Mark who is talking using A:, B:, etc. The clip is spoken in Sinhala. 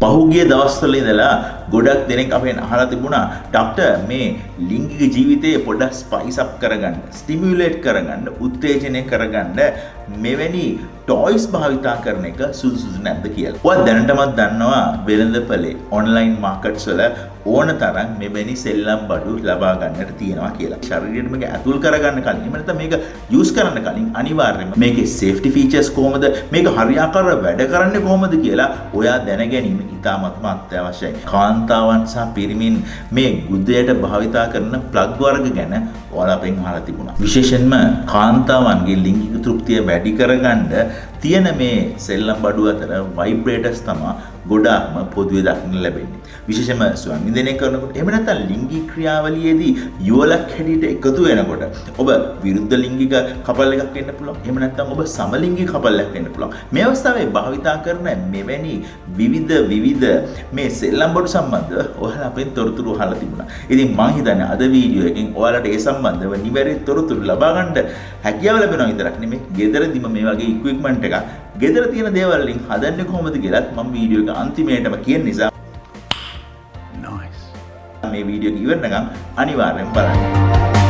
A: පහුගිය දවස්වල ඉඳලා ගොඩක් දෙනෙක් අපෙන් අහලා තිබුණා ડોක්ටර් මේ ලිංගික ජීවිතේ පොඩ්ඩක් ස්පයිස් අප් කරගන්න, ස්ටිමියුලේට් කරගන්න, උත්තේජනය කරගන්න මෙවැනි ටොයිස් භාවිතා කරන එක සුදුසුද නැද්ද කියලා. ඔයා දැනටමත් දන්නවා වෙළඳපොලේ ඔන්ලයින් මාකට්ස් වල ඕන තරම් මෙවැනි සෙල්ලම් බඩු ලබා ගන්නට තියෙනවා කියලා. ශරීරයට මේක ඇතුල් කරගන්න කලින් එහෙම නැත්නම් මේක යූස් කරන්න කලින් අනිවාර්යයෙන්ම මේකේ සේෆ්ටි ෆීචර්ස් කොහොමද, මේක හරියාකාරව වැඩ කරන්නේ කොහොමද කියලා ඔයා දැන ගැනීම ඉතාමත්ම අත්‍යවශ්‍යයි. කාන්තාවන් සහ පිරිමින් මේ ගුදයට භාවිතා කරන ප්ලග් වර්ග ගැන ඔයාලා අපෙන් අහලා තිබුණා. විශේෂයෙන්ම කාන්තාවන්ගේ ලිංගික තෘප්තිය වැඩි කරගන්න තියෙන මේ සෙල්ලම් බඩු අතර වයිබ්‍රේටර්ස් තමයි ගොඩාක්ම පොදුවේ දක්නට ලැබෙන්නේ. විශේෂයෙන්ම ස්වයංනිදනය කරනකොට එහෙම නැත්නම් ලිංගික ක්‍රියාවලියේදී යුවලක් හැටියට එකතු වෙනකොට ඔබ විරුද්ධ ලිංගික කපල් එකක් වෙන්න පුළුවන්. එහෙම නැත්නම් ඔබ සමලිංගික කපල්යක් වෙන්න පුළුවන්. මේ අවස්ථාවේ භාවිතා කරන මෙවැනි විවිධ මේ සෙල්ලම් බඩු සම්බන්ධව ඔයාලා අපෙන් තොරතුරු අහලා තිබුණා. ඉතින් මම හිතන්නේ අද වීඩියෝ එකෙන් ඔයාලට ඒ සම්බන්ධව නිවැරදි තොරතුරු ලබා ගන්න හැකියාව ලැබෙනවා විතරක් නෙමෙයි ගෙදරදීම මේ වගේ ඉක්විප්මන්ට් එකක් ගෙදර තියෙන දේවල් වලින් හදන්නේ කොහොමද කියලාත් මම වීඩියෝ එක අන්තිමේටම කියන නිසා මේ වීඩියෝ එක ඉවරනකම් අනිවාර්යෙන් බලන්න.